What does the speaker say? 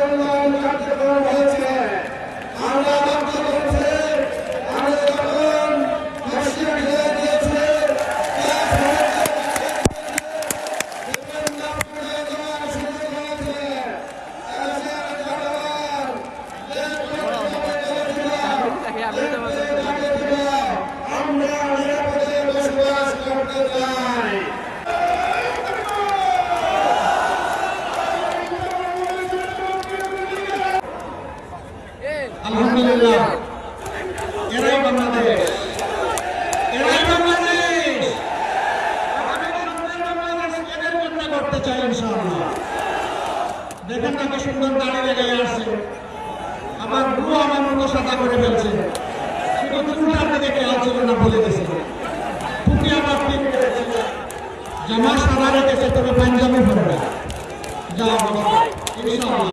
উন্নয়ন কার্যক্রম হয়েছে। আমরা লক্ষ্য করছি আমাদের যখন মসজিদ ঘিরে দিয়েছে আমরা নিরাপদে বসবাস করতে চাই। আলহামদুলিল্লাহ, এরাই বাংলাদেশ, এরাই বাংলাদেশ। এদের জন্য করতে চাই ইনশাআল্লাহ। দেখেন না কি সুন্দর দাড়ি লেগে আসছে, আমার রু আমার মতো সাদা করে ফেলছে, শুধু চুলটার দিকে খেয়াল ছিল না, বলে দিয়েছে টুপি আমার ঠিক করেছে, জামা সাদা রেখেছে, তবে পাঞ্জাবি পরবে। যা ইনশাআল্লাহ।